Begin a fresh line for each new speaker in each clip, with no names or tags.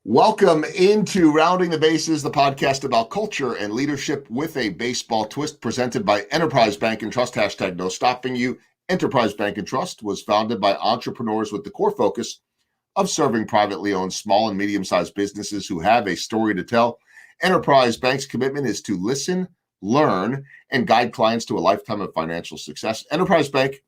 Welcome into Rounding the Bases, the podcast about culture and leadership with a baseball twist, presented by Enterprise Bank and Trust. Hashtag no stopping you. Enterprise Bank and Trust was founded by entrepreneurs with the core focus of serving privately owned small and medium-sized businesses who have a story to tell. Enterprise Bank's commitment is to listen, learn, and guide clients to a lifetime of financial success. Enterprise Bank,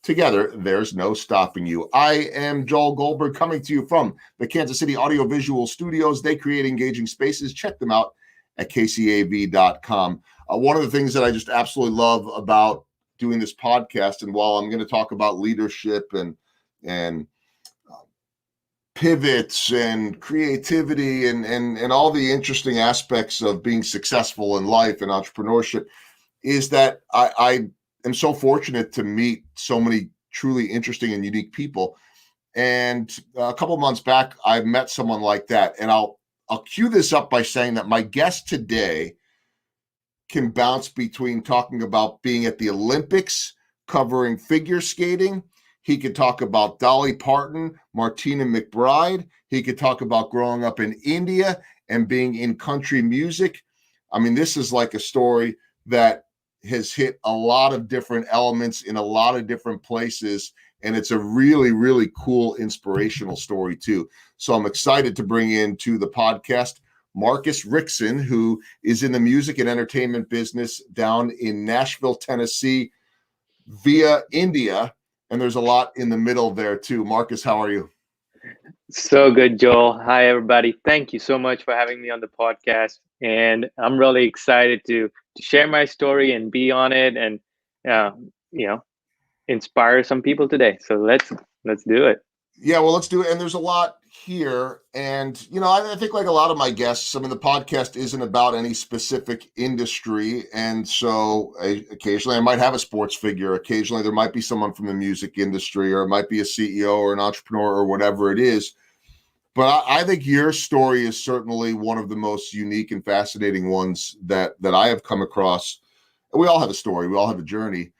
together, there's no stopping you. I am Joel Goldberg, coming to you from the Kansas City Audiovisual Studios. They create engaging spaces. Check them out at kcav.com. One of the things that I just absolutely love about doing this podcast, and while I'm going to talk about leadership and pivots and creativity and all the interesting aspects of being successful in life and entrepreneurship, is that I am so fortunate to meet so many truly interesting and unique people. And a couple of months back, I met someone like that. And I'll cue this up by saying that my guest today can bounce between talking about being at the Olympics, covering figure skating. He could talk about Dolly, Parton, Martina, McBride. He could talk about growing up in India and being in country music. I mean, this is like a story that has hit a lot of different elements in a lot of different places. And it's a really, really cool, inspirational story too. So I'm excited to bring into the podcast Marcus Rixon, who is in the music and entertainment business down in Nashville, Tennessee, via India. And there's a lot in the middle there too. Marcus, how are you?
So good, Joel. Hi, everybody. Thank you so much for having me on the podcast. And I'm really excited to share my story and be on it and, inspire some people today. So let's do it.
Yeah, well, let's do it. And there's a lot here. And, I think like a lot of my guests, I mean, the podcast isn't about any specific industry. And so occasionally I might have a sports figure. Occasionally there might be someone from the music industry, or it might be a CEO or an entrepreneur or whatever it is. But I think your story is certainly one of the most unique and fascinating ones that I have come across. We all have a story. We all have a journey.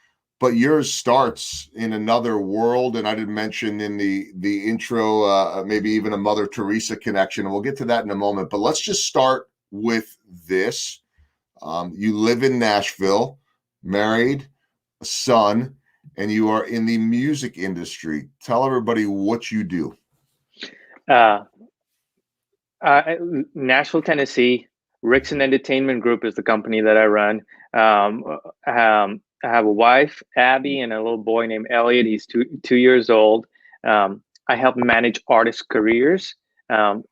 But yours starts in another world, and I didn't mention in the intro, maybe even a Mother Teresa connection, and we'll get to that in a moment. But let's just start with this. You live in Nashville, married, a son, and you are in the music industry. Tell everybody what you do.
Nashville, Tennessee. Rixon Entertainment Group is the company that I run. I have a wife, Abby, and a little boy named Elliot. He's two years old. I help manage artists' careers,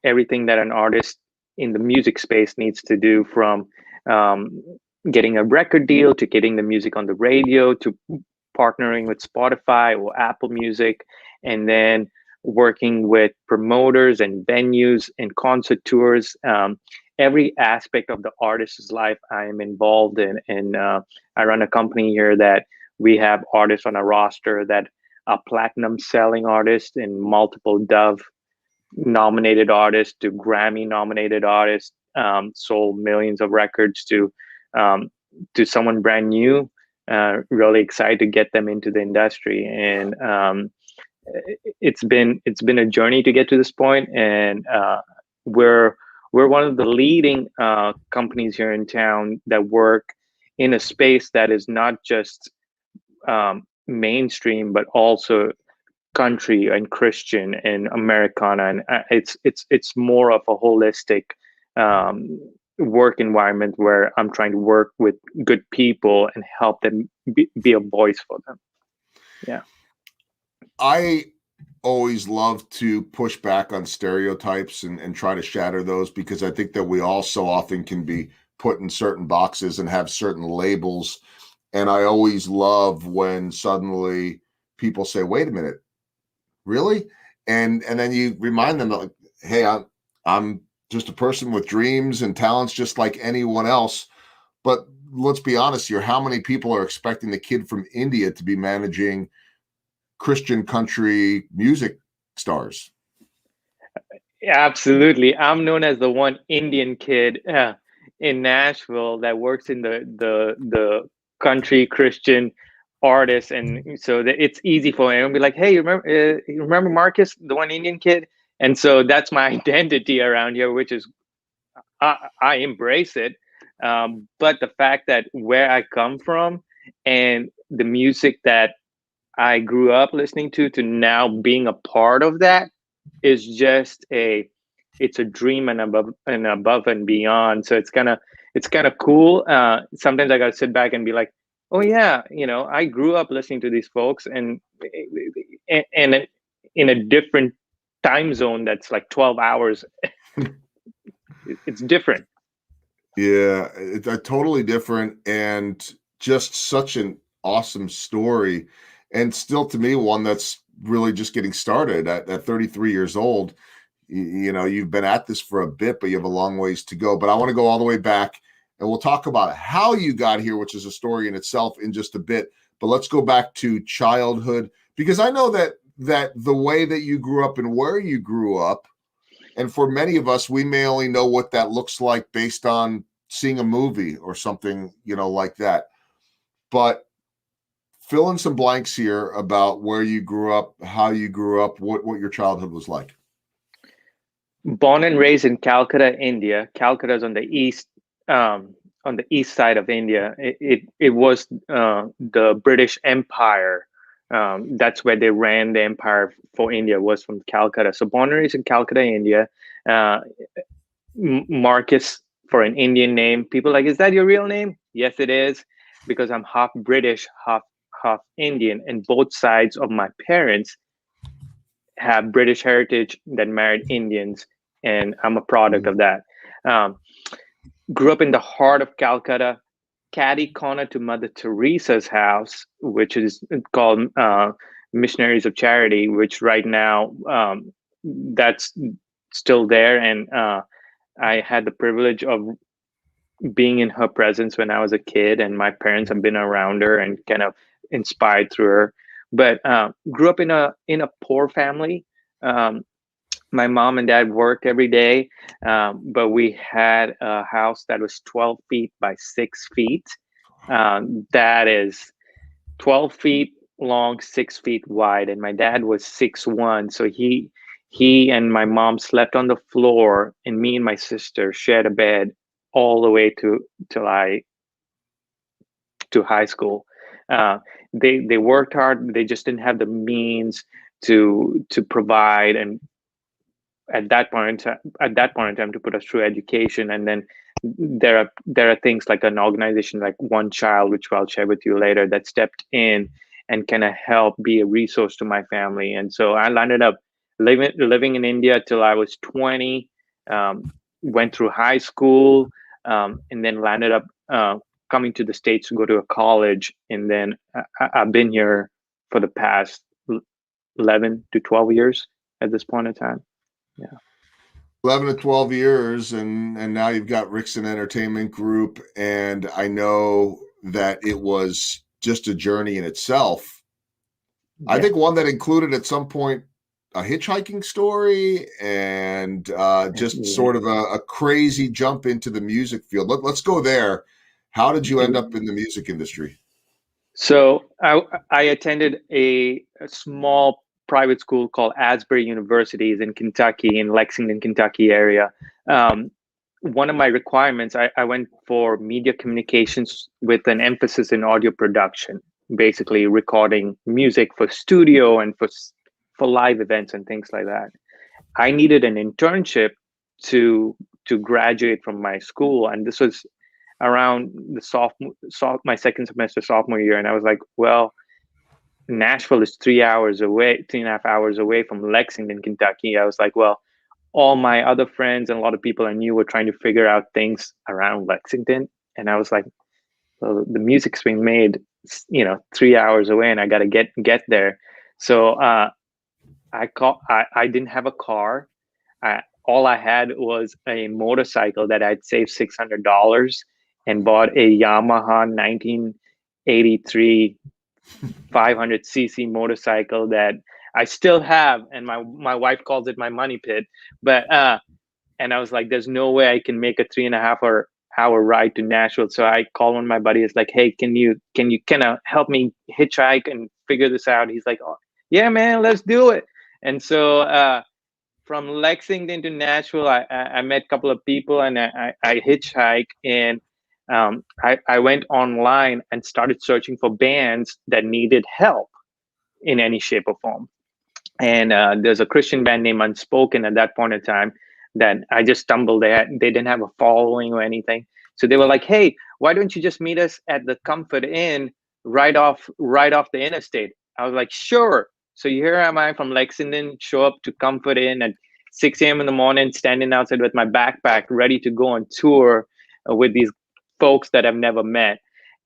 everything that an artist in the music space needs to do, from getting a record deal to getting the music on the radio to partnering with Spotify or Apple Music, and then working with promoters and venues and concert tours. Every aspect of the artist's life I am involved in. And I run a company here that we have artists on a roster that are platinum selling artists and multiple Dove nominated artists to Grammy nominated artists, sold millions of records to someone brand new. Really excited to get them into the industry. And it's been a journey to get to this point. And we're one of the leading companies here in town that work in a space that is not just mainstream, but also country and Christian and Americana. And it's more of a holistic work environment where I'm trying to work with good people and help them be a voice for them. Yeah.
I always love to push back on stereotypes and try to shatter those, because I think that we all so often can be put in certain boxes and have certain labels. And I always love when suddenly people say, wait a minute, really? And then you remind them that, like, hey, I'm just a person with dreams and talents just like anyone else. But let's be honest here, how many people are expecting the kid from India to be managing Christian country music stars?
Absolutely. I'm known as the one Indian kid in Nashville that works in the country Christian artists, and so that it's easy for him to be like, "Hey, you remember Marcus, the one Indian kid?" And so that's my identity around here, which is I embrace it. But the fact that where I come from and the music that I grew up listening to now being a part of that is just it's a dream and above and beyond. So it's kind of cool. Sometimes I gotta sit back and be like, oh yeah, I grew up listening to these folks and in a different time zone that's like 12 hours. It's different.
Yeah, it's totally different, and just such an awesome story, and still to me one that's really just getting started at 33 years old. You've been at this for a bit, but you have a long ways to go. But I want to go all the way back, and we'll talk about how you got here, which is a story in itself, in just a bit. But let's go back to childhood, because I know that the way that you grew up and where you grew up, and for many of us, we may only know what that looks like based on seeing a movie or something, like that. But fill in some blanks here about where you grew up, how you grew up, what your childhood was like.
Born and raised in Calcutta, India. Calcutta is on the east side of India. It was the British Empire. That's where they ran the empire for India, was from Calcutta. So born and raised in Calcutta, India. Uh, Marcus, for an Indian name. People are like, is that your real name? Yes, it is, because I'm half British, half Indian, and both sides of my parents have British heritage that married Indians, and I'm a product of that. Um, Grew up in the heart of Calcutta, catty corner to Mother Teresa's house, which is called Missionaries of Charity, which right now that's still there. And I had the privilege of being in her presence when I was a kid, and my parents have been around her and kind of inspired through her. But grew up in a poor family. My mom and dad worked every day, but we had a house that was 12 feet by 6 feet. That is 12 feet long, 6 feet wide, and my dad was 6'1", so he and my mom slept on the floor, and me and my sister shared a bed all the way to high school. They worked hard. They just didn't have the means to provide, and at that point in time to put us through education. And then there are things like an organization like One Child, which I'll share with you later, that stepped in and kind of help be a resource to my family. And so I landed up living in India till I was 20. Went through high school, and then landed up coming to the States to go to a college. And then I've been here for the past 11 to 12 years at this point in time. Yeah.
11 to 12 years, and now you've got Rixon Entertainment Group, and I know that it was just a journey in itself. Yeah. I think one that included at some point a Hitchhiking Story, and just sort of a crazy jump into the music field. Let's go there. How did you end up in the music industry?
So I attended a small private school called Asbury University in Kentucky, in Lexington, Kentucky area. One of my requirements, I went for media communications with an emphasis in audio production, basically recording music for studio and for live events and things like that. I needed an internship to graduate from my school, and this was around my second semester sophomore year. And I was like, well, Nashville is 3.5 hours away from Lexington, Kentucky. I was like, well, all my other friends and a lot of people I knew were trying to figure out things around Lexington. And I was like, well, the music's being made, 3 hours away, and I got to get there. So I didn't have a car. All I had was a motorcycle that I'd saved $600 and bought a Yamaha 1983 500cc motorcycle that I still have, and my wife calls it my money pit. But and I was like, there's no way I can make a 3.5 hour ride to Nashville. So I called one of my buddies, like, hey, can you kind of help me hitchhike and figure this out? He's like, oh yeah, man, let's do it. And so from Lexington to Nashville, I met a couple of people, and I hitchhiked, and I went online and started searching for bands that needed help in any shape or form. And there's a Christian band named Unspoken at that point in time that I just stumbled. They didn't have a following or anything, so they were like, "Hey, why don't you just meet us at the Comfort Inn right off the interstate?" I was like, "Sure." So here am I from Lexington, show up to Comfort Inn at 6 a.m. in the morning, standing outside with my backpack, ready to go on tour with these folks that I've never met.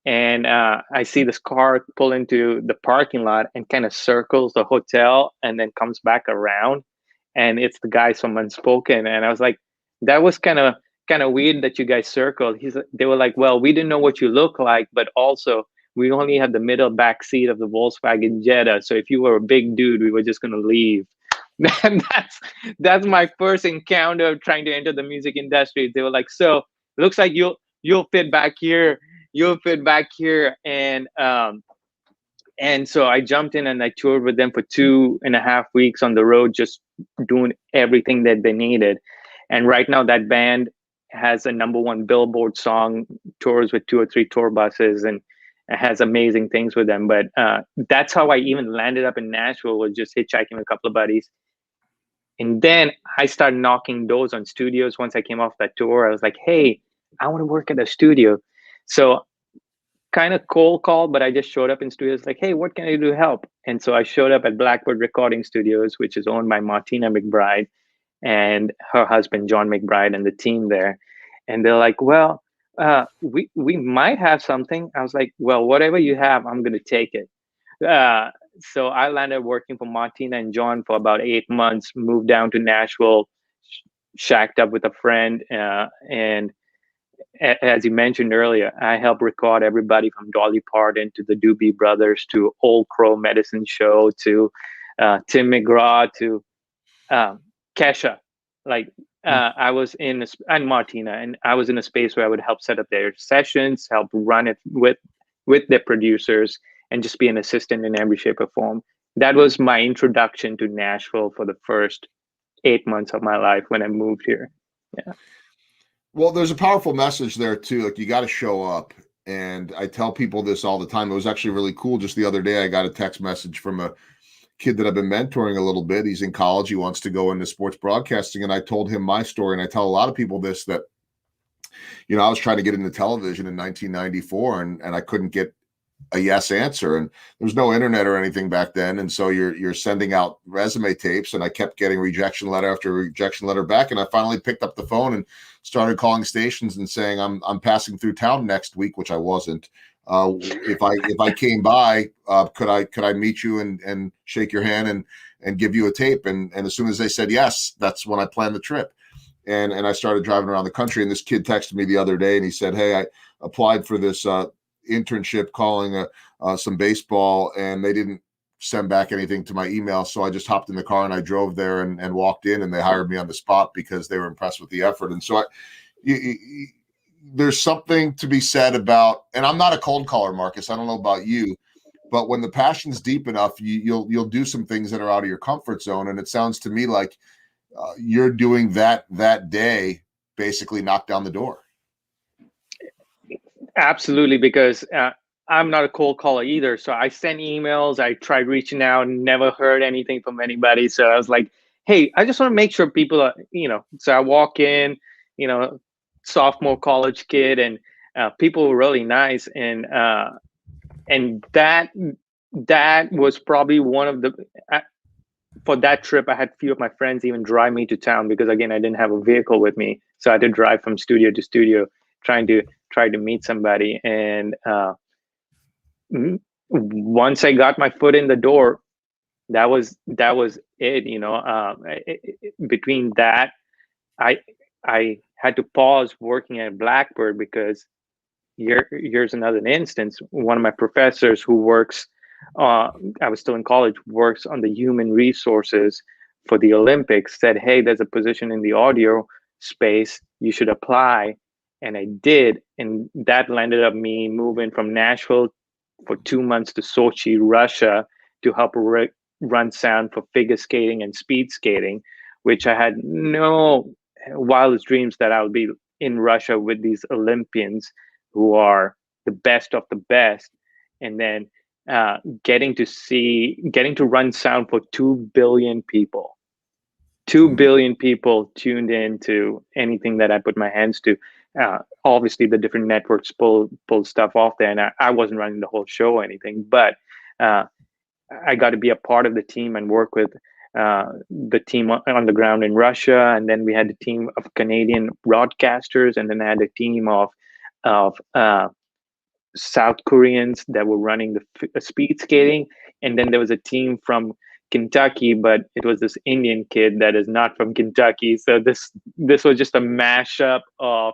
And I see this car pull into the parking lot and kind of circles the hotel and then comes back around, and it's the guys from Unspoken. And I was like, that was kind of weird that you guys circled. They were like, well, we didn't know what you look like, but also we only had the middle back seat of the Volkswagen Jetta, so if you were a big dude, we were just gonna leave. And that's my first encounter of trying to enter the music industry. They were like, so looks like you'll fit back here, and so I jumped in and I toured with them for 2.5 weeks on the road, just doing everything that they needed. And right now, that band has a #1 Billboard song, tours with 2 or 3 tour buses, and has amazing things with them. But that's how I even landed up in Nashville, was just hitchhiking with a couple of buddies. And then I started knocking doors on studios. Once I came off that tour, I was like, hey, I want to work at a studio. So kind of cold call, but I just showed up in studios like, hey, what can I do to help? And so I showed up at Blackbird Recording Studios, which is owned by Martina McBride and her husband, John McBride, and the team there. And they're like, well, we might have something. I was like, well, whatever you have, I'm going to take it. So I landed working for Martina and John for about 8 months, moved down to Nashville, shacked up with a friend, and as you mentioned earlier, I helped record everybody from Dolly Parton to the Doobie Brothers to Old Crow Medicine Show to Tim McGraw to Kesha. Like I was and Martina, and I was in a space where I would help set up their sessions, help run it with their producers, and just be an assistant in every shape or form. That was my introduction to Nashville for the first 8 months of my life when I moved here. Yeah.
Well, there's a powerful message there too. Like, you got to show up. And I tell people this all the time. It was actually really cool. Just the other day, I got a text message from a kid that I've been mentoring a little bit. He's in college. He wants to go into sports broadcasting. And I told him my story. And I tell a lot of people this, that, I was trying to get into television in 1994 and I couldn't get a yes answer, and there was no internet or anything back then, and so you're sending out resume tapes, and I kept getting rejection letter after rejection letter back, and I finally picked up the phone and started calling stations and saying I'm passing through town next week, which I wasn't. If I came by, could I meet you and shake your hand and give you a tape? And as soon as they said yes, that's when I planned the trip. And I started driving around the country, and this kid texted me the other day and he said, hey, I applied for this internship calling some baseball, and they didn't send back anything to my email. So I just hopped in the car and I drove there and walked in, and they hired me on the spot because they were impressed with the effort. And so there's something to be said about, and I'm not a cold caller, Marcus, I don't know about you, but when the passion's deep enough, you'll do some things that are out of your comfort zone. And it sounds to me like you're doing that day, basically knock down the door.
Absolutely, because I'm not a cold caller either. So I sent emails, I tried reaching out, never heard anything from anybody. So I was like, hey, I just want to make sure people are, so I walk in, sophomore college kid, and people were really nice. And that was probably one of the, for that trip, I had a few of my friends even drive me to town because, again, I didn't have a vehicle with me. So I had to drive from studio to studio trying to meet somebody. And once I got my foot in the door, that was it. Between that, I had to pause working at Blackbird because here's another instance. One of my professors who works, I was still in college, works on the human resources for the Olympics, said, hey, there's a position in the audio space, you should apply. And I did, and that landed up me moving from Nashville for 2 months to Sochi, Russia, to help run sound for figure skating and speed skating, which I had no wildest dreams that I would be in Russia with these Olympians who are the best of the best, and then getting to run sound for 2 billion people. 2 billion people tuned in to anything that I put my hands to. Obviously, the different networks pull stuff off there, and I wasn't running the whole show or anything, but uh, I got to be a part of the team and work with the team on the ground in Russia, and then we had a team of Canadian broadcasters, and then I had a team of South Koreans that were running the speed skating, and then there was a team from Kentucky, but it was this Indian kid that is not from Kentucky. So this was just a mashup of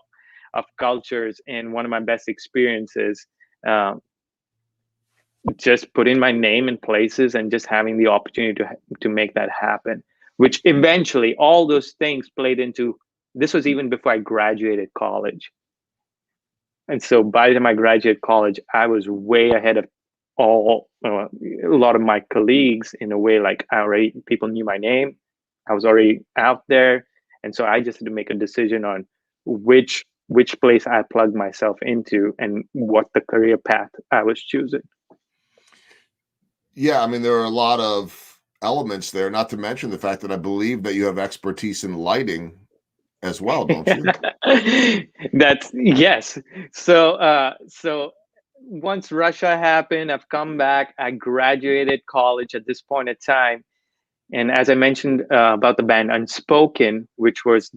cultures, and one of my best experiences. Um, just putting my name in places and just having the opportunity to make that happen, which eventually all those things played into. This was even before I graduated college, and so by the time I graduated college, I was way ahead of a lot of my colleagues in a way. Like, people knew my name, I was already out there, and so I just had to make a decision on which place I plugged myself into and what the career path I was choosing.
Yeah, I mean, there are a lot of elements there, not to mention the fact that I believe that you have expertise in lighting as well, don't you?
That's yes. So once Russia happened, I've come back. I graduated college at this point in time, and as I mentioned about the band Unspoken, which was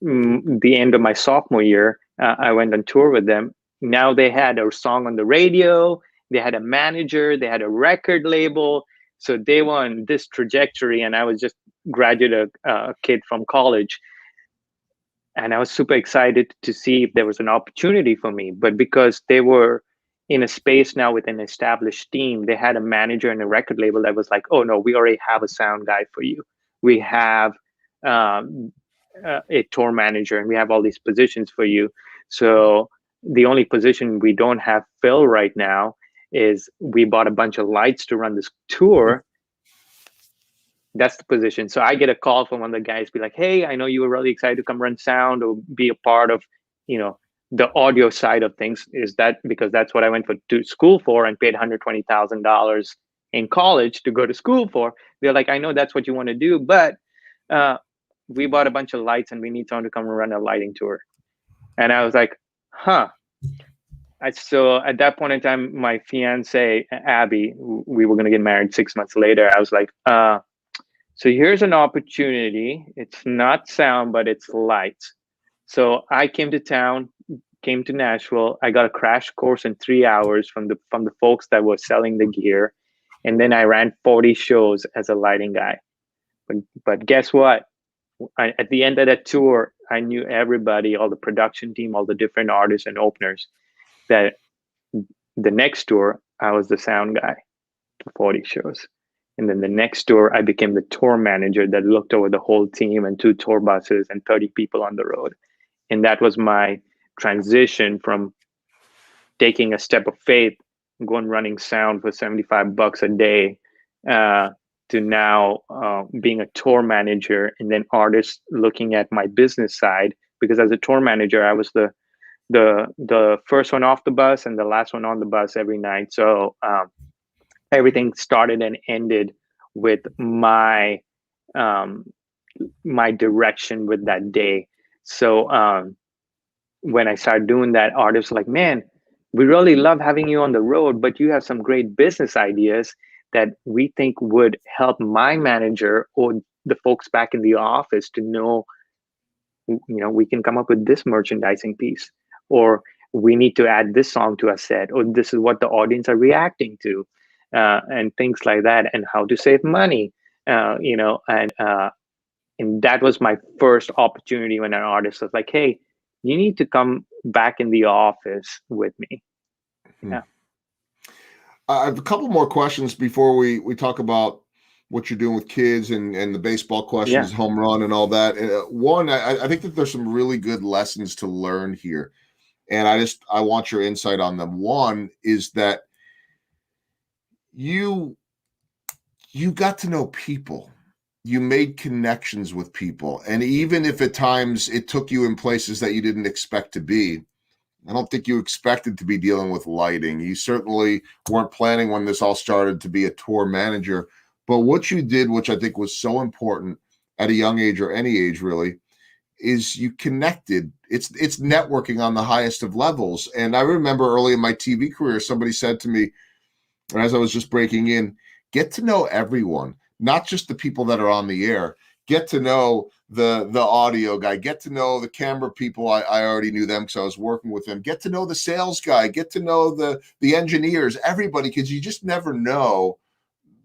the end of my sophomore year, I went on tour with them. Now they had a song on the radio, they had a manager, they had a record label, so they were on this trajectory, and I was just graduate kid from college, and I was super excited to see if there was an opportunity for me. But because they were in a space now with an established team, they had a manager and a record label that was like, "Oh no, we already have a sound guy for you. We have um, a tour manager, and we have all these positions for you. So the only position we don't have fill right now is we bought a bunch of lights to run this tour." That's the position. So I get a call from one of the guys, be like, "Hey, I know you were really excited to come run sound or be a part of, you know, the audio side of things. Is that because that's what I went to school for and paid $120,000 in college to go to school for?" They're like, "I know that's what you want to do, but uh, we bought a bunch of lights and we need someone to come and run a lighting tour." And I was like, "Huh." So at that point in time, my fiance Abby, we were going to get married 6 months later. I was like, "So here's an opportunity. It's not sound, but it's lights." So I came to town, came to Nashville. I got a crash course in 3 hours from the folks that were selling the gear, and then I ran 40 shows as a lighting guy. But guess what? At the end of that tour, I knew everybody, all the production team, all the different artists and openers. That the next tour, I was the sound guy for 40 shows. And then the next tour, I became the tour manager that looked over the whole team and 2 tour buses and 30 people on the road. And that was my transition from taking a step of faith, going running sound for $75 a day, to now being a tour manager, and then artists looking at my business side. Because as a tour manager, I was the first one off the bus and the last one on the bus every night. So everything started and ended with um, my direction with that day. So when I started doing that, artists were like, "Man, we really love having you on the road, but you have some great business ideas that we think would help my manager or the folks back in the office to know, we can come up with this merchandising piece, or we need to add this song to a set, or this is what the audience are reacting to," and things like that, and how to save money, and that was my first opportunity when an artist was like, "Hey, you need to come back in the office with me."
Hmm.
Yeah.
I have a couple more questions before we talk about what you're doing with kids and the baseball
Yeah.
questions, home run, and all that. One, I think that there's some really good lessons to learn here, and I want your insight on them. One is that you got to know people. you made connections with people. And even if at times it took you in places that you didn't expect to be, I don't think you expected to be dealing with lighting. You certainly weren't planning when this all started to be a tour manager. But what you did, which I think was so important at a young age or any age really, is you connected. It's networking on the highest of levels. And I remember early in my TV career, somebody said to me, as I was just breaking in, get to know everyone, not just the people that are on the air. Get to know the audio guy, get to know the camera people. I already knew them because I was working with them. Get to know the sales guy, get to know the engineers, everybody, because you just never know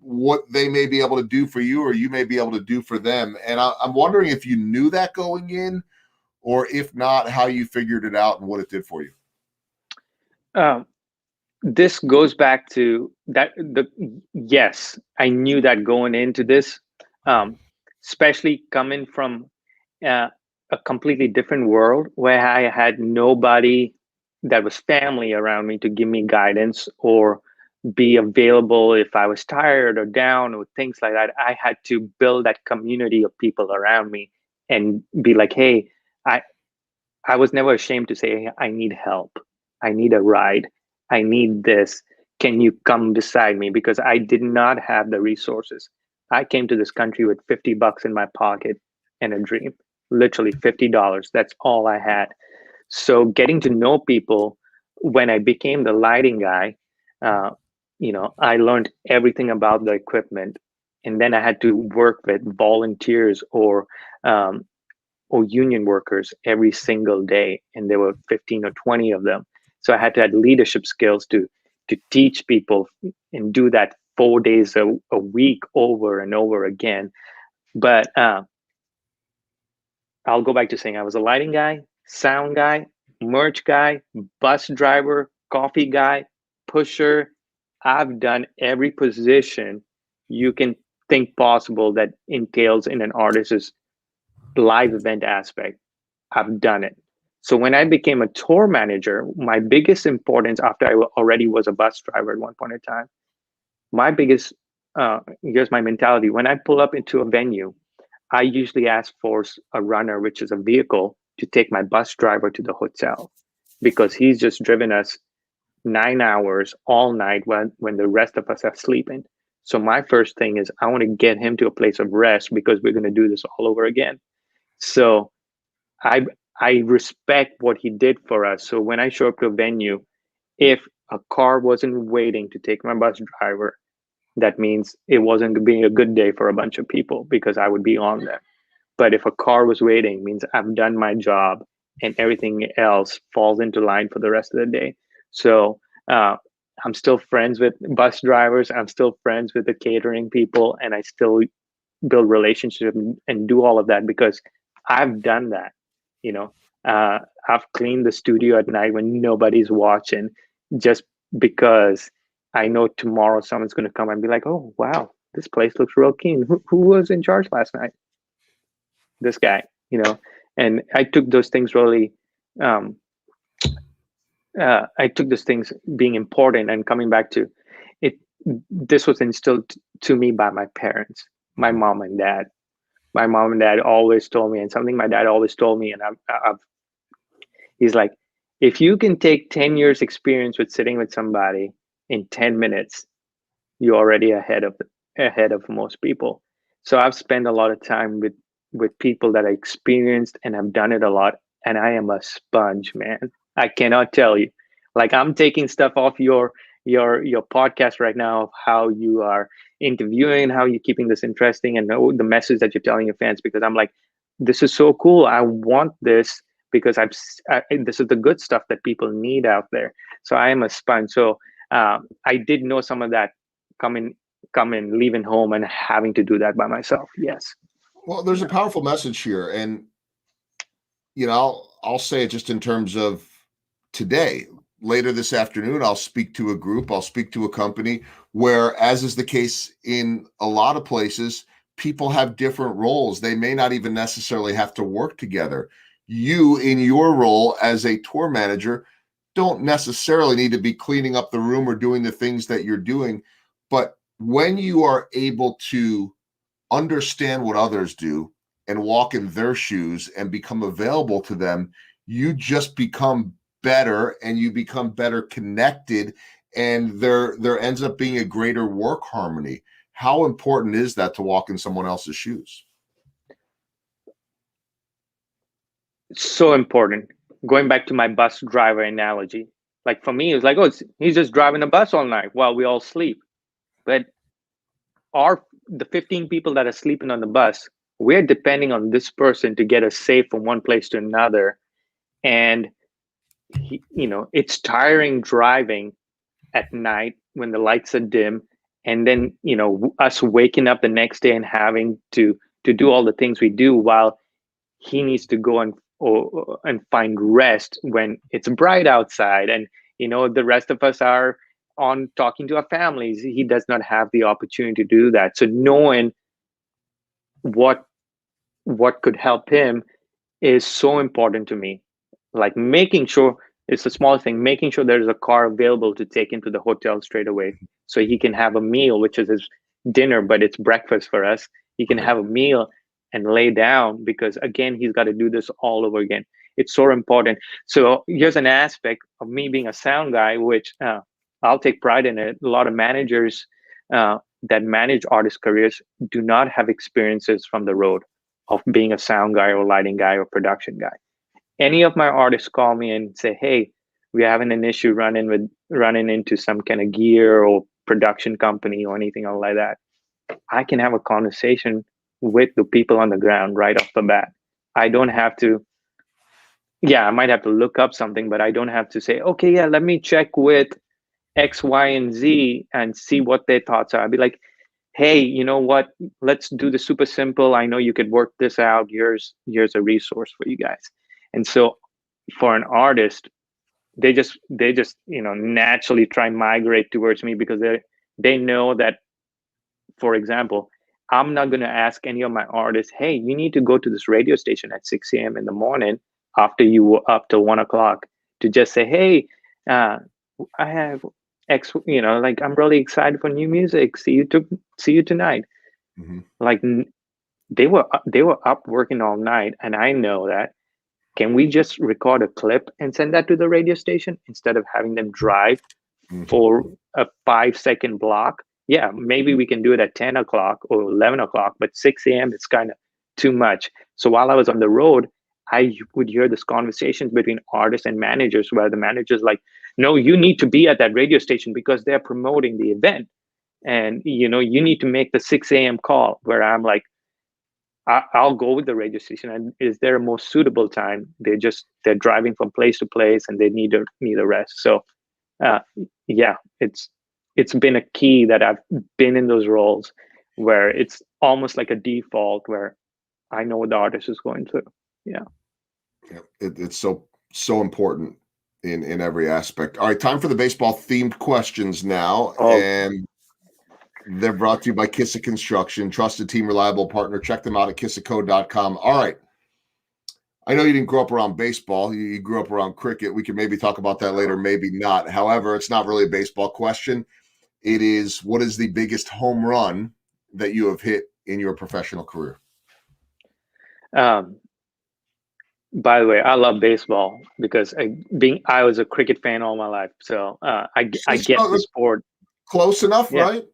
what they may be able to do for you or you may be able to do for them. And I'm wondering if you knew that going in, or if not, how you figured it out and what it did for you.
Um, this goes back to that. Yes, I knew that going into this, um, especially coming from uh, a completely different world where I had nobody that was family around me to give me guidance or be available if I was tired or down or things like that. I had to build that community of people around me and be like, hey, I I was never ashamed to say, I need help. I need a ride. I need this. Can you come beside me? Because I did not have the resources. I came to this country with $50 in my pocket and a dream, literally $50. That's all I had. So getting to know people when I became the lighting guy, uh, I learned everything about the equipment. And then I had to work with volunteers um, or union workers every single day, and there were 15 or 20 of them. So I had to have leadership skills to teach people and do that 4 days a week over and over again. But I'll go back to saying I was a lighting guy, sound guy, merch guy, bus driver, coffee guy, pusher. I've done every position you can think possible that entails in an artist's live event aspect. I've done it. So when I became a tour manager, my biggest importance after I already was a bus driver at one point in time, my biggest, here's my mentality. When I pull up into a venue, I usually ask for a runner, which is a vehicle, to take my bus driver to the hotel because he's just driven us 9 hours all night when the rest of us are sleeping. So my first thing is I want to get him to a place of rest because we're going to do this all over again. So I I respect what he did for us. So when I show up to a venue, if a car wasn't waiting to take my bus driver, that means it wasn't being a good day for a bunch of people because I would be on them. But if a car was waiting, it means I've done my job and everything else falls into line for the rest of the day. So uh, I'm still friends with bus drivers. I'm still friends with the catering people, and I still build relationships and do all of that because I've done that. You know, I've cleaned the studio at night when nobody's watching, just because I know tomorrow someone's going to come and be like, "Oh, wow, this place looks real clean. Who was in charge last night? This guy." And I took those things really. Um, I took those things being important and coming back to it. This was instilled to me by my parents, my mom and dad. My mom and dad always told me, and something my dad always told me, and he's like, if you can take 10 years experience with sitting with somebody in 10 minutes, you're already ahead of most people. So I've spent a lot of time with people that I experienced and have done it a lot, and I am a sponge, man. I cannot tell you. Like, I'm taking stuff off your podcast right now of how you are interviewing, how you're keeping this interesting, and the message that you're telling your fans, because I'm like, this is so cool. I want this because this is the good stuff that people need out there. So I am a sponge. So I did know some of that coming coming leaving home and having to do that by myself. Yes.
Well, there's a
Yeah.
powerful message here, and I'll say it just in terms of today. Later this afternoon, I'll speak to a group, I'll speak to a company where, as is the case in a lot of places, people have different roles. They may not even necessarily have to work together. You, in your role as a tour manager, don't necessarily need to be cleaning up the room or doing the things that you're doing. But when you are able to understand what others do and walk in their shoes and become available to them, you just become better and you become better connected, and there ends up being a greater work harmony. How important is that to walk in someone else's shoes?
So important. Going back to my bus driver analogy, like for me, it's like, oh, he's just driving a bus all night while we all sleep. But the 15 people that are sleeping on the bus, we're depending on this person to get us safe from one place to another. And it's tiring driving at night when the lights are dim, and then us waking up the next day and having to do all the things we do while he needs to go and find rest when it's bright outside, and the rest of us are on talking to our families. He does not have the opportunity to do that. So knowing what could help him is so important to me. Like making sure, it's a small thing, making sure there's a car available to take him to the hotel straight away so he can have a meal, which is his dinner, but it's breakfast for us. He can have a meal and lay down, because again, he's got to do this all over again. It's so important. So here's an aspect of me being a sound guy, which I'll take pride in it. A lot of managers that manage artist careers do not have experiences from the road of being a sound guy or lighting guy or production guy. Any of my artists call me and say, hey, we're having an issue running into some kind of gear or production company or anything like that. I can have a conversation with the people on the ground right off the bat. I don't have to, I might have to look up something, but I don't have to say, okay, yeah, let me check with X, Y, and Z and see what their thoughts are. I'd be like, hey, you know what? Let's do this super simple. I know you could work this out. Here's a resource for you guys. And so for an artist, they just naturally try and migrate towards me, because they know that, for example, I'm not going to ask any of my artists, hey, you need to go to this radio station at 6 a.m. in the morning after you were up till 1 o'clock to just say, hey, I have X, like, I'm really excited for new music. See you tonight.
Mm-hmm.
Like, they were up working all night, and I know that. Can we just record a clip and send that to the radio station instead of having them drive for a 5-second block? Yeah, maybe we can do it at 10 o'clock or 11 o'clock, but 6 a.m. it's kind of too much. So while I was on the road, I would hear this conversations between artists and managers where the manager's like, no, you need to be at that radio station because they're promoting the event. And, you need to make the 6 a.m. call, where I'm like, I'll go with the radio station. And is there a more suitable time? They're driving from place to place and they need a rest. So, it's been a key that I've been in those roles where it's almost like a default where I know what the artist is going through. Yeah.
It's so important in every aspect. All right, time for the baseball themed questions now. And they're brought to you by Kissa Construction, trusted team, reliable partner. Check them out at kissaco.com. All right. I know you didn't grow up around baseball. You grew up around cricket. We can maybe talk about that later, maybe not. However, it's not really a baseball question. It is, what is the biggest home run that you have hit in your professional career?
By the way, I love baseball because I was a cricket fan all my life. So I get the sport.
Close enough, right?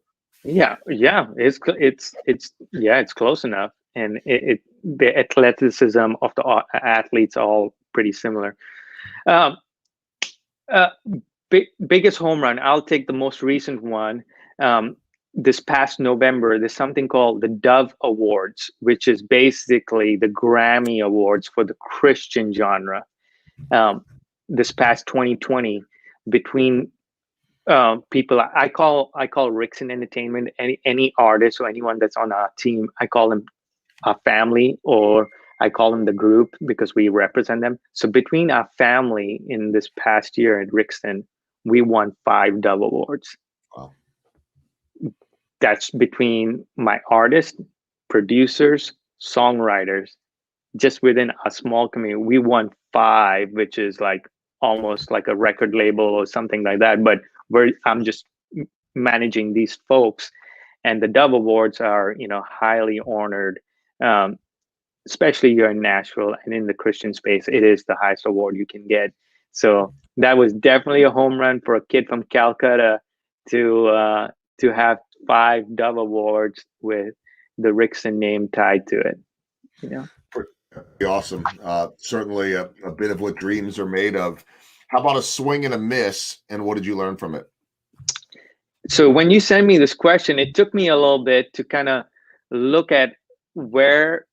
Yeah, it's close enough, and the athleticism of the athletes are all pretty similar. Biggest home run, I'll take the most recent one. This past November, there's something called the Dove Awards, which is basically the Grammy Awards for the Christian genre. This past 2020, between people I call Rixon Entertainment, any artist or anyone that's on our team, I call them our family, or I call them the group, because we represent them. So between our family in this past year at Rixon, we won 5 Dove Awards.
Wow.
That's between my artists, producers, songwriters. Just within a small community, we won 5, which is like almost like a record label or something like that. But I'm just managing these folks, And the Dove Awards are, highly honored, um, especially here in Nashville and in the Christian space. It is the highest award you can get. So that was definitely a home run for a kid from Calcutta to have 5 Dove Awards with the Rixon name tied to it.
Pretty awesome. Certainly a bit of what dreams are made of. How about a swing and a miss, and what did you learn from it?
So when you sent me this question, it took me a little bit to kind of look at where,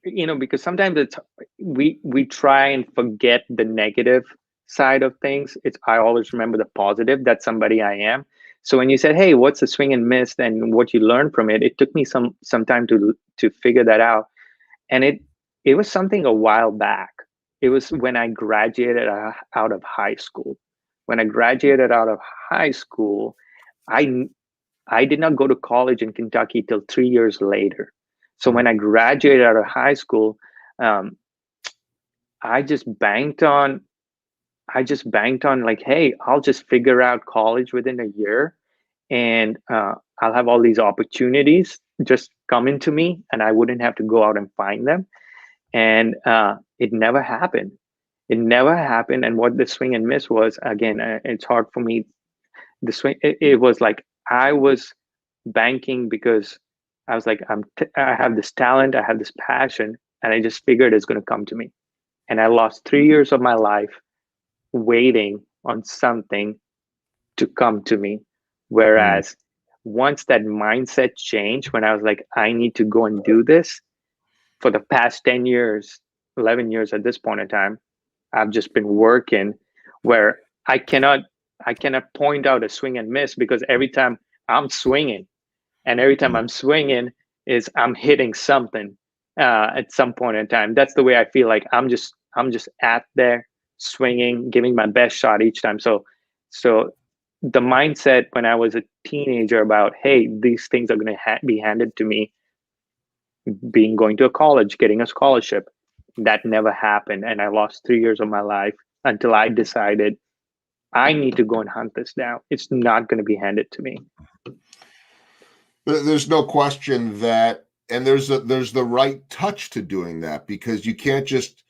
because sometimes we try and forget the negative side of things. I always remember the positive. That's somebody I am. So when you said, "Hey, what's the swing and miss?" and what you learned from it, it took me some time to figure that out. And it was something a while back. It was when I graduated out of high school. When I graduated out of high school, I I did not go to college in Kentucky till 3 years later. So when I graduated out of high school, um, I just banked on like, hey, I'll just figure out college within a year, and I'll have all these opportunities just coming to me, and I wouldn't have to go out and find them. And it never happened. It never happened. And what the swing and miss was, again, it's hard for me. The swing, it was like I was banking because I was like, I have this talent, I have this passion, and I just figured it's going to come to me. And I lost 3 years of my life waiting on something to come to me. Whereas once that mindset changed, when I was like, I need to go and do this, for the past 10 years, 11 years at this point in time, I've just been working where I cannot point out a swing and miss, because every time I'm swinging, and every time I'm swinging is I'm hitting something at some point in time. That's the way I feel. Like I'm just at there swinging, giving my best shot each time. So the mindset when I was a teenager about, hey, these things are going to be handed to me, being going to a college, getting a scholarship, that never happened. And I lost 3 years of my life until I decided I need to go and hunt this down. It's not going to be handed to me.
There's no question that, and there's the right touch to doing that, because you can't just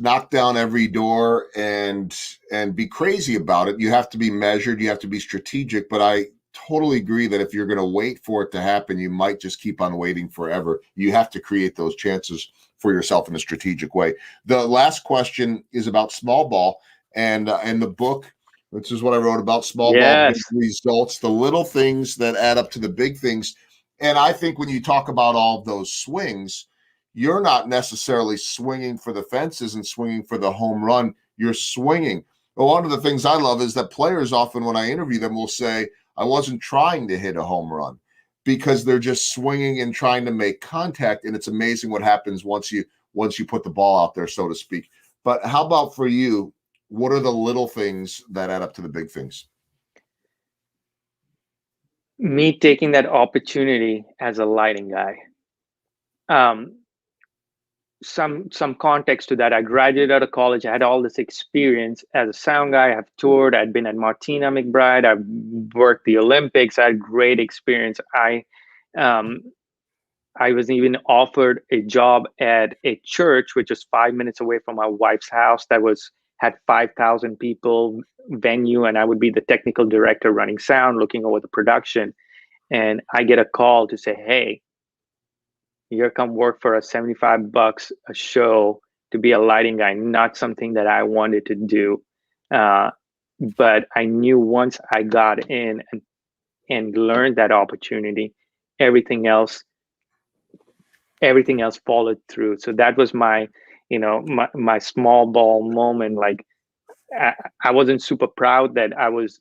knock down every door and be crazy about it. You have to be measured, you have to be strategic. But I totally agree that if you're going to wait for it to happen, you might just keep on waiting forever. You have to create those chances for yourself in a strategic way. The last question is about small ball, and in the book, this is what I wrote about small ball, big results, the little things that add up to the big things. And I think when you talk about all of those swings, you're not necessarily swinging for the fences and swinging for the home run. You're swinging. Well, one of the things I love is that players often, when I interview them, will say, I wasn't trying to hit a home run, because they're just swinging and trying to make contact. And it's amazing what happens once you put the ball out there, so to speak. But how about for you? What are the little things that add up to the big things?
Me taking that opportunity as a lighting guy. Um, some context to that. I graduated out of college. I had all this experience as a sound guy. I've toured. I'd been at Martina, McBride. I've worked the Olympics. I had great experience. I was even offered a job at a church, which was 5 minutes away from my wife's house, that had 5,000 people venue, and I would be the technical director running sound, looking over the production. And I get a call to say, hey, you're come work for us, $75 a show to be a lighting guy. Not something that I wanted to do. But I knew once I got in and learned that opportunity, everything else followed through. So that was my small ball moment. Like I wasn't super proud that I was,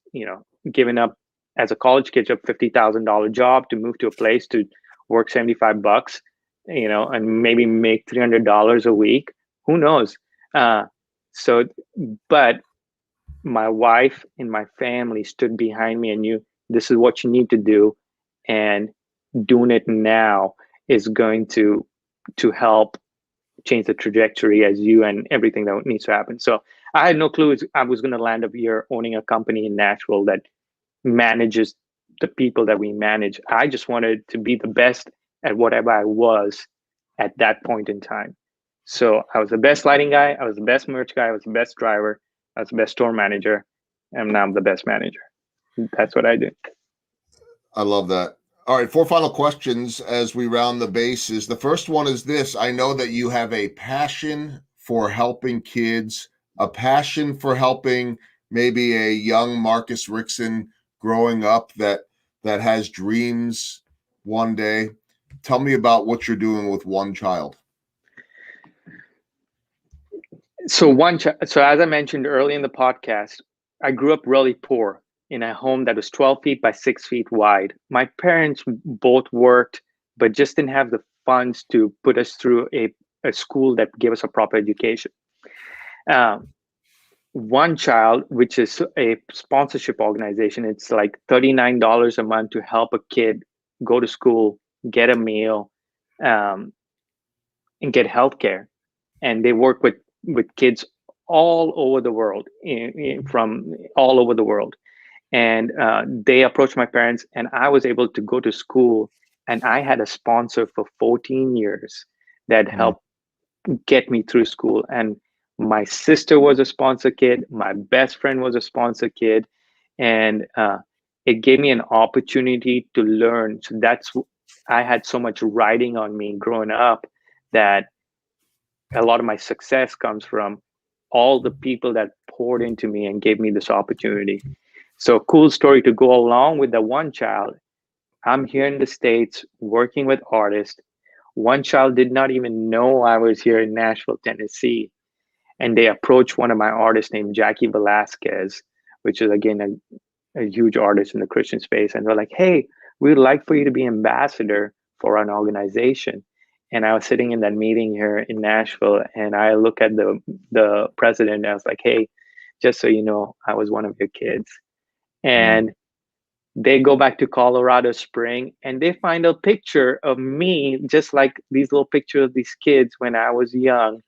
giving up as a college kid a $50,000 job to move to a place to work $75, and maybe make $300 a week. Who knows? But my wife and my family stood behind me and knew this is what you need to do, and doing it now is going to help change the trajectory as you and everything that needs to happen. So I had no clue I was going to land up here owning a company in Nashville that manages the people that we manage. I just wanted to be the best at whatever I was at that point in time. So I was the best lighting guy, I was the best merch guy, I was the best driver, I was the best store manager, and now I'm the best manager. That's what I do.
I love that. All right, 4 final questions as we round the bases. The first one is this. I know that you have a passion for helping kids, a passion for helping maybe a young Marcus Rixon growing up that has dreams one day. Tell me about what you're doing with One Child.
So so as I mentioned early in the podcast, I grew up really poor in a home that was 12 feet by 6 feet wide. My parents both worked, but just didn't have the funds to put us through a school that gave us a proper education. One Child, which is a sponsorship organization, it's like $39 a month to help a kid go to school, get a meal, and get healthcare. And they work with kids all over the world, from all over the world. And they approached my parents, and I was able to go to school. And I had a sponsor for 14 years that helped get me through school. And my sister was a sponsor kid. My best friend was a sponsor kid. And it gave me an opportunity to learn. So I had so much riding on me growing up that a lot of my success comes from all the people that poured into me and gave me this opportunity. So cool story to go along with the One Child. I'm here in the States working with artists. One Child did not even know I was here in Nashville, Tennessee. And they approached one of my artists named Jackie Velasquez, which is, again, a huge artist in the Christian space. And they're like, hey, we'd like for you to be ambassador for an organization. And I was sitting in that meeting here in Nashville, and I look at the president, and I was like, hey, just so you know, I was one of your kids. And they go back to Colorado Spring, and they find a picture of me, just like these little pictures of these kids when I was young.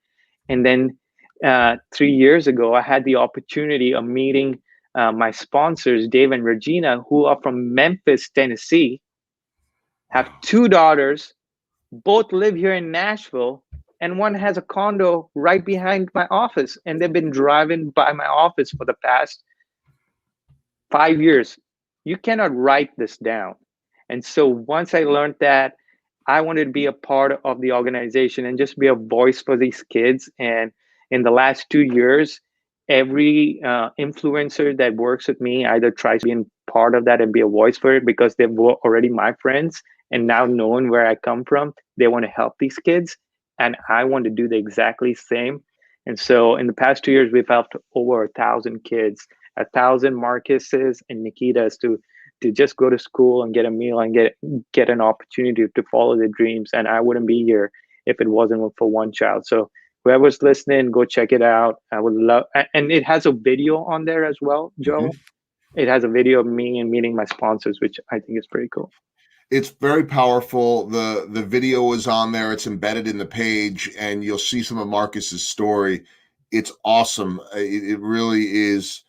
And then 3 years ago, I had the opportunity of meeting my sponsors, Dave and Regina, who are from Memphis, Tennessee, have 2 daughters, both live here in Nashville, and one has a condo right behind my office. And they've been driving by my office for the past 5 years. You cannot write this down. And so once I learned that, I wanted to be a part of the organization and just be a voice for these kids. And in the last 2 years, every influencer that works with me either tries to be a part of that and be a voice for it, because they're already my friends. And now, knowing where I come from, they want to help these kids. And I want to do the exactly same. And so in the past 2 years, we've helped over 1,000 kids, 1,000 Marcuses and Nikitas to just go to school and get a meal and get an opportunity to follow their dreams. And I wouldn't be here if it wasn't for One Child. So whoever's listening, go check it out. I would love, and it has a video on there as well, Joe. It has a video of me and meeting my sponsors, which I think is pretty cool.
It's very powerful. The video is on there. It's embedded in the page, and you'll see some of Marcus's story. It's awesome. It really is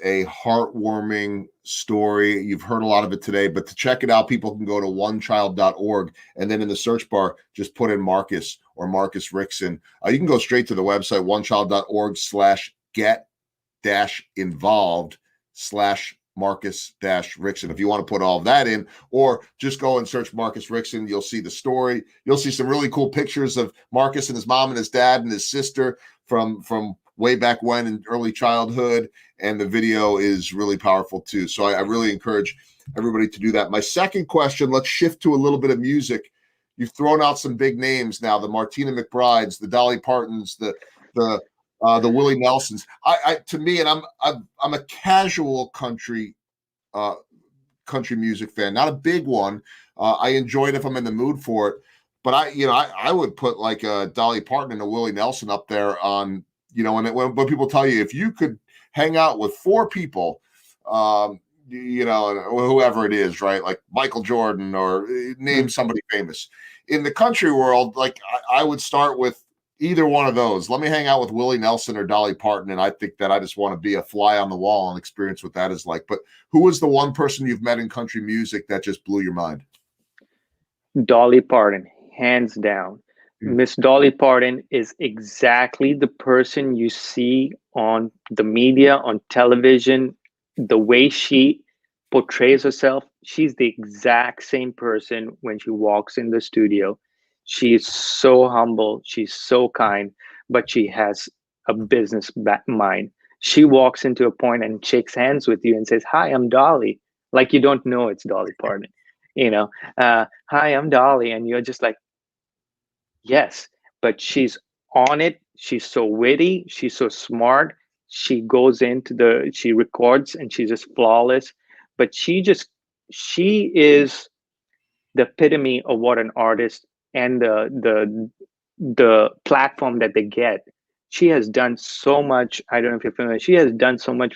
a heartwarming story. You've heard a lot of it today, but to check it out, people can go to onechild.org, and then in the search bar, just put in Marcus or Marcus Rixon. You can go straight to the website, onechild.org/get-involved/ Marcus-Rixon. If you want to put all of that in, or just go and search Marcus Rixon, you'll see the story. You'll see some really cool pictures of Marcus and his mom and his dad and his sister from way back when in early childhood. And the video is really powerful too. So I really encourage everybody to do that. My second question, let's shift to a little bit of music. You've thrown out some big names now, the Martina McBrides, the Dolly Partons, the Willy Nelsons. To me, and I'm a casual country music fan, not a big one. I enjoy it if I'm in the mood for it, but I would put like a Dolly Parton and a Willy Nelson up there on, when people tell you if you could hang out with 4 people, and whoever it is, right? Like Michael Jordan, or name somebody famous in the country world. Like I would start with, either one of those. Let me hang out with Willie Nelson or Dolly Parton, and I think that I just want to be a fly on the wall and experience what that is like. But who was the one person you've met in country music that just blew your mind?
Dolly Parton, hands down.
Mm.
Miss Dolly Parton is exactly the person you see on the media, on television, the way she portrays herself. She's the exact same person when she walks in the studio. She's so humble, she's so kind, but she has a business mind. She walks into a point and shakes hands with you and says, "Hi, I'm Dolly." Like you don't know it's Dolly Parton, you know. Hi, I'm Dolly. And you're just like, yes, but she's on it. She's so witty. She's so smart. She goes into she records and she's just flawless. But she is the epitome of what an artist and the platform that they get. She has done so much. I don't know if you're familiar. She has done so much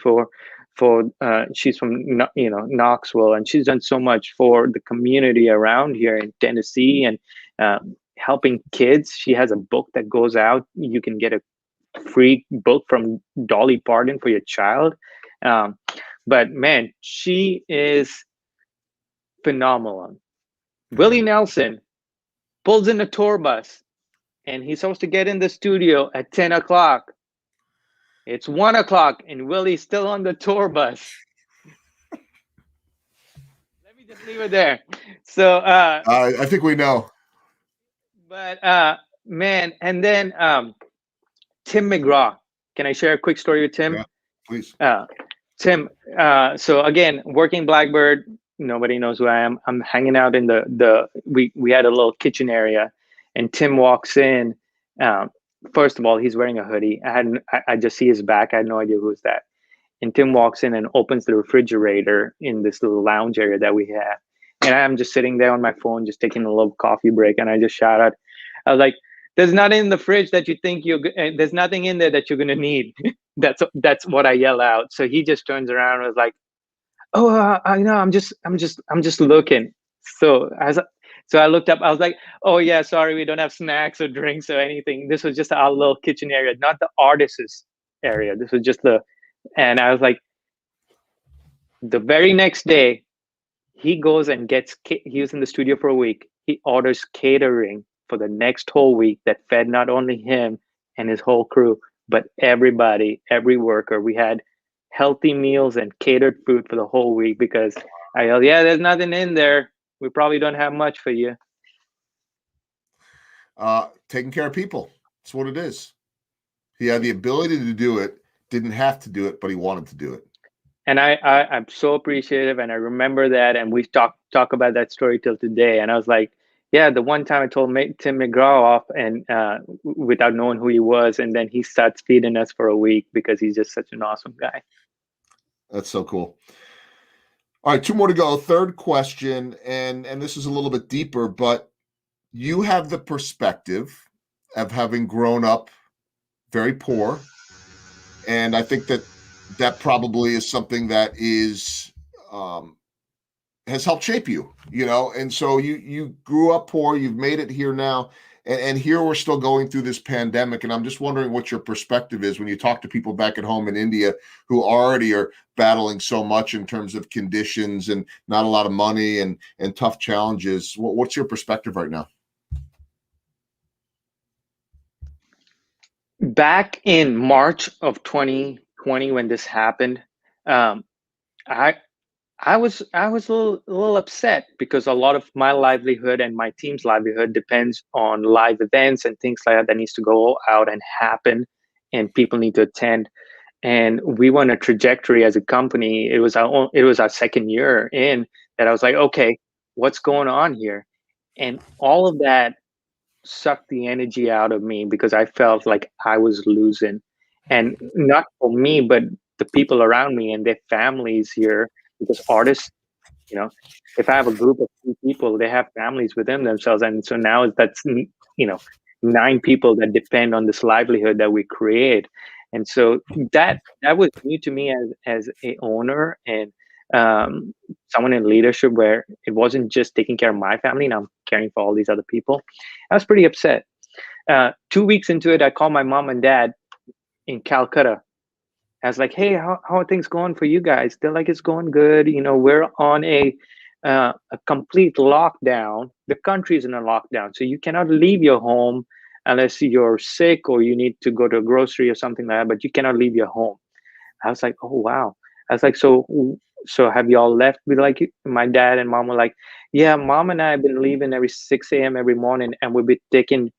she's from Knoxville, and she's done so much for the community around here in Tennessee, and helping kids. She has a book that goes out. You can get a free book from Dolly Parton for your child. Um, but man, she is phenomenal. Willie Nelson pulls in a tour bus, and he's supposed to get in the studio at 10 o'clock. It's 1 o'clock, and Willie's still on the tour bus. Let me just leave it there. So,
I think we know.
but man, and then Tim McGraw. Can I share a quick story with Tim?
Yeah, please.
Tim, so again, working Blackbird, nobody knows who I am. I'm hanging out in we had a little kitchen area, and Tim walks in. First of all, he's wearing a hoodie. I just see his back. I had no idea who's that. And Tim walks in and opens the refrigerator in this little lounge area that we have. And I'm just sitting there on my phone, just taking a little coffee break. And I just shout out, I was like, "There's nothing in the fridge that you think there's nothing in there that you're gonna need." That's what I yell out. So he just turns around and was like, "Oh, I know. I'm just looking." So so I looked up. I was like, "Oh yeah, sorry, we don't have snacks or drinks or anything. This was just our little kitchen area, not the artist's area. This was just the." And I was like, the very next day, he goes and he was in the studio for a week. He orders catering for the next whole week that fed not only him and his whole crew, but everybody, every worker. We had healthy meals and catered food for the whole week because I yelled, "Yeah, there's nothing in there. We probably don't have much for you."
Taking care of people. That's what it is. He had the ability to do it, didn't have to do it, but he wanted to do it.
And I'm so appreciative, and I remember that, and we talk about that story till today. And I was like, yeah, the one time I told Tim McGraw off, and without knowing who he was, and then he starts feeding us for a week because he's just such an awesome guy.
That's so cool. All right, two more to go. Third question, and this is a little bit deeper, but you have the perspective of having grown up very poor, and I think that probably is something that is has helped shape you, and so you grew up poor, you've made it here now, and here we're still going through this pandemic, and I'm just wondering what your perspective is when you talk to people back at home in India who already are battling so much in terms of conditions and not a lot of money and tough challenges. What's your perspective right now?
Back in March of 2020, when this happened, I I was a little upset because a lot of my livelihood and my team's livelihood depends on live events and things like that that needs to go out and happen, and people need to attend. And we were on a trajectory as a company. It was our second year in that I was like, okay, what's going on here? And all of that sucked the energy out of me because I felt like I was losing. And not for me, but the people around me and their families here, because artists, you know, if I have a group of 2 people, they have families within themselves. And so now you know, 9 people that depend on this livelihood that we create. And so that was new to me as a owner and someone in leadership, where it wasn't just taking care of my family, now I'm caring for all these other people. I was pretty upset. 2 weeks into it, I called my mom and dad in Calcutta. I was like, "Hey, how are things going for you guys?" They're like, "It's going good. We're on a complete lockdown. The country's in a lockdown, so you cannot leave your home unless you're sick or you need to go to a grocery or something like that. But you cannot leave your home." I was like, "Oh wow." I was like, "So have y'all left?" We like my dad and mom were like, "Yeah, mom and I have been leaving every 6 a.m. every morning, and we'll be taking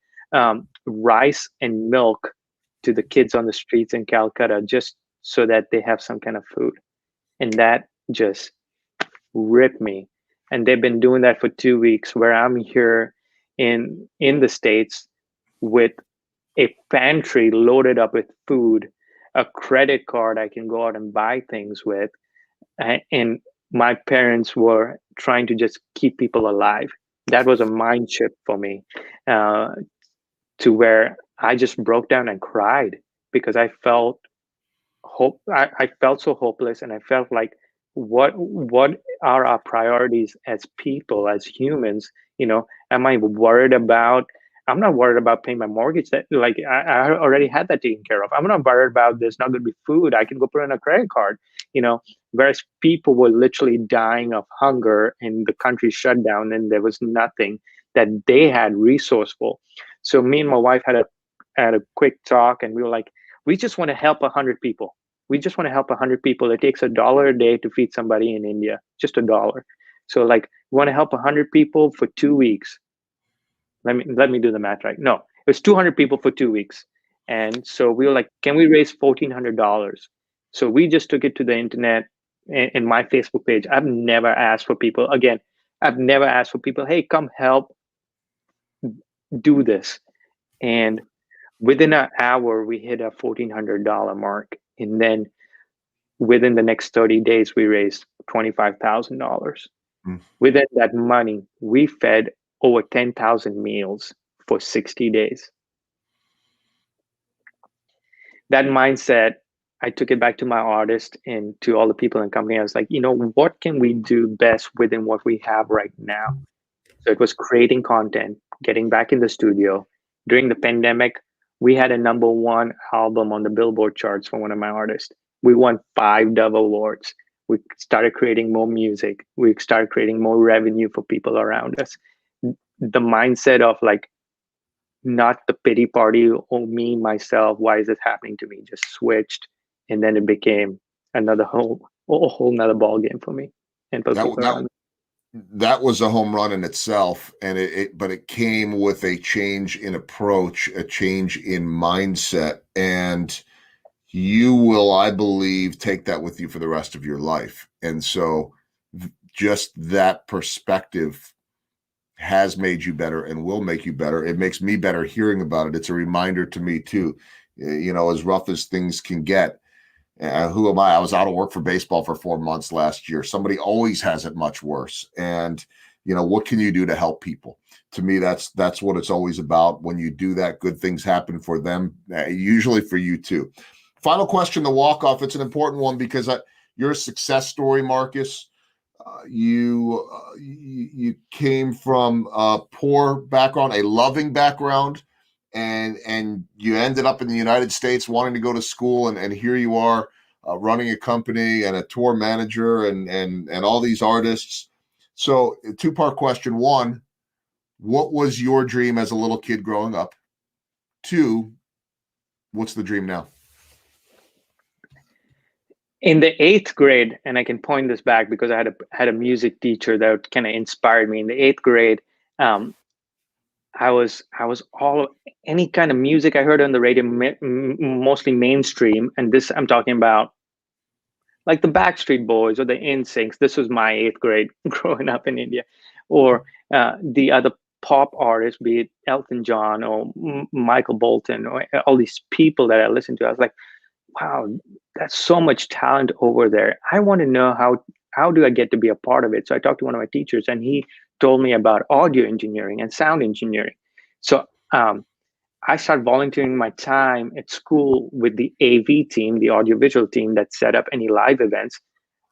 rice and milk to the kids on the streets in Calcutta just so that they have some kind of food." And that just ripped me. And they've been doing that for 2 weeks, where I'm here in the States with a pantry loaded up with food, a credit card I can go out and buy things with, and my parents were trying to just keep people alive. That was a mind shift for me, uh, to where I just broke down and cried because I felt hope. I felt so hopeless, and I felt like, what are our priorities as people, as humans? Am I worried about? I'm not worried about paying my mortgage. That, like, I already had that taken care of. I'm not worried about there's not going to be food. I can go put in a credit card. Whereas people were literally dying of hunger, and the country shut down, and there was nothing that they had resourceful. So me and my wife had a quick talk, and we were like, we just want to help 100 people. We just want to help 100 people. It takes $1 a day to feed somebody in India, just $1. So, like, we want to help 100 people for 2 weeks. Let me do the math right. No, it was 200 people for 2 weeks. And so we were like, can we raise $1,400? So we just took it to the internet in my Facebook page. I've never asked for people. Again, I've never asked for people, hey, come help do this. And within an hour, we hit a $1,400 mark. And then within the next 30 days, we raised $25,000.
Mm.
Within that money, we fed over 10,000 meals for 60 days. That mindset, I took it back to my artist and to all the people in the company. I was like, what can we do best within what we have right now? So it was creating content, getting back in the studio. During the pandemic, we had a #1 album on the Billboard charts for one of my artists. We won 5 Dove Awards. We started creating more music. We started creating more revenue for people around us. The mindset of, like, not the pity party, or me, myself, why is this happening to me, just switched. And then it became a whole nother ball game for me and for
That
people
that
around me.
that was a home run in itself, and but it came with a change in approach, a change in mindset, and you will, I believe, take that with you for the rest of your life. And so just that perspective has made you better and will make you better. It makes me better hearing about it. It's a reminder to me too, as rough as things can get. Who am I? I was out of work for baseball for 4 months last year. Somebody always has it much worse. And, what can you do to help people? To me, that's what it's always about. When you do that, good things happen for them, usually for you too. Final question, the walk-off. It's an important one because you're a success story, Marcus. You came from a poor background, a loving background, and you ended up in the United States wanting to go to school, and here you are running a company and a tour manager and all these artists. So, a two-part question. One, what was your dream as a little kid growing up? Two, what's the dream now?
In the 8th grade, and I can point this back because I had a music teacher that kind of inspired me. In the 8th grade, I was all any kind of music I heard on the radio, mostly mainstream, and this I'm talking about like the Backstreet Boys or the NSYNC. This was my 8th grade growing up in India, or the other pop artists, be it Elton John or Michael Bolton, or all these people that I listened to. I was like, wow, that's so much talent over there. I want to know how do I get to be a part of it? So I talked to one of my teachers, and he told me about audio engineering and sound engineering. So I started volunteering my time at school with the AV team, the audiovisual team that set up any live events.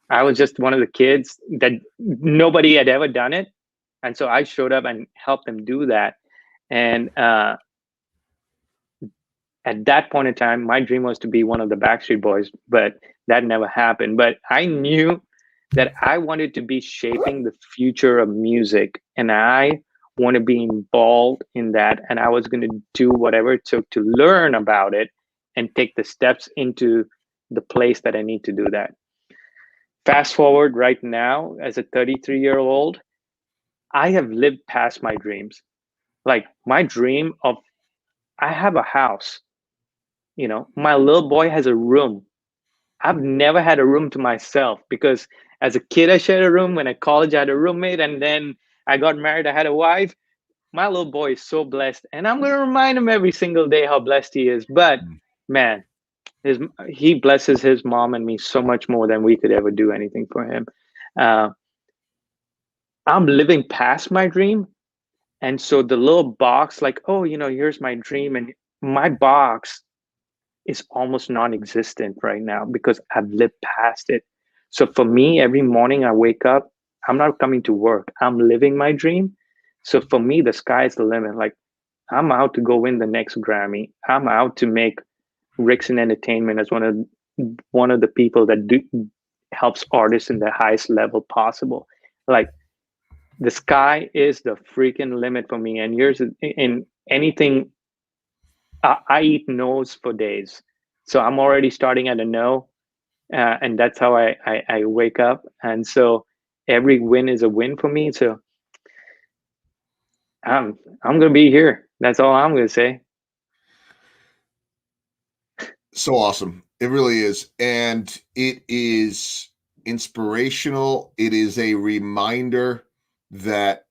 I was just one of the kids that nobody had ever done it. And so I showed up and helped them do that. And At that point in time, my dream was to be one of the Backstreet Boys, but that never happened. But I knew that I wanted to be shaping the future of music, and I want to be involved in that. And I was going to do whatever it took to learn about it and take the steps into the place that I need to do that. Fast forward right now, as a 33-year-old, I have lived past my dreams. Like my dream of, I have a house, my little boy has a room. I've never had a room to myself because as a kid, I shared a room. When at college, I had a roommate. And then I got married, I had a wife. My little boy is so blessed. And I'm going to remind him every single day how blessed he is. But man, he blesses his mom and me so much more than we could ever do anything for him. Uh, I'm living past my dream. And so the little box, like, oh, here's my dream. And my box is almost non-existent right now because I've lived past it. So for me, every morning I wake up, I'm not coming to work. I'm living my dream. So for me, the sky's the limit. Like I'm out to go win the next Grammy. I'm out to make Rixon Entertainment as one of the people that helps artists in the highest level possible. Like the sky is the freaking limit for me. And here's in anything, I eat no's for days. So I'm already starting at a no. And that's how I wake up. And so every win is a win for me. So I'm going to be here. That's all I'm going to say.
So awesome. It really is. And it is inspirational. It is a reminder that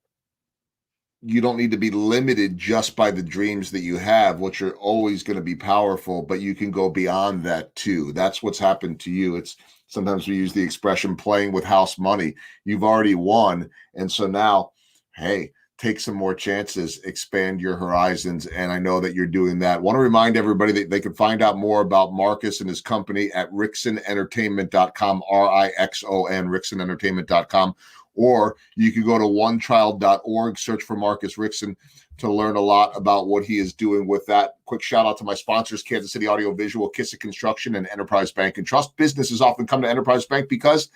you don't need to be limited just by the dreams that you have, which are always going to be powerful, but you can go beyond that too. That's what's happened to you. It's sometimes we use the expression playing with house money. You've already won. And so now, hey, take some more chances, expand your horizons. And I know that you're doing that. I want to remind everybody that they can find out more about Marcus and his company at RixonEntertainment.com, RIXON, RixonEntertainment.com. Or you can go to onechild.org, search for Marcus Rixon to learn a lot about what he is doing with that. Quick shout out to my sponsors, Kansas City Audio Visual, Kissick Construction, and Enterprise Bank and Trust. Businesses often come to Enterprise Bank because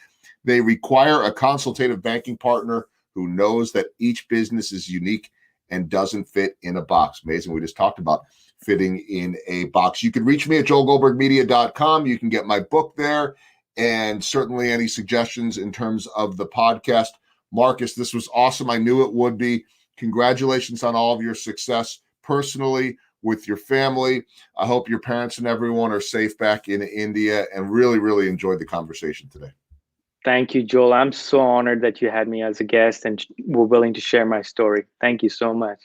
they require a consultative banking partner who knows that each business is unique and doesn't fit in a box. Amazing. We just talked about fitting in a box. You can reach me at joelgoldbergmedia.com. You can get my book there. And certainly any suggestions in terms of the podcast. Marcus, this was awesome. I knew it would be. Congratulations on all of your success personally with your family. I hope your parents and everyone are safe back in India, and really, really enjoyed the conversation today.
Thank you, Joel. I'm so honored that you had me as a guest and were willing to share my story. Thank you so much.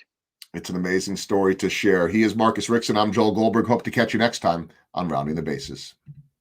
It's an amazing story to share. He is Marcus Rixon. I'm Joel Goldberg. Hope to catch you next time on Rounding the Bases.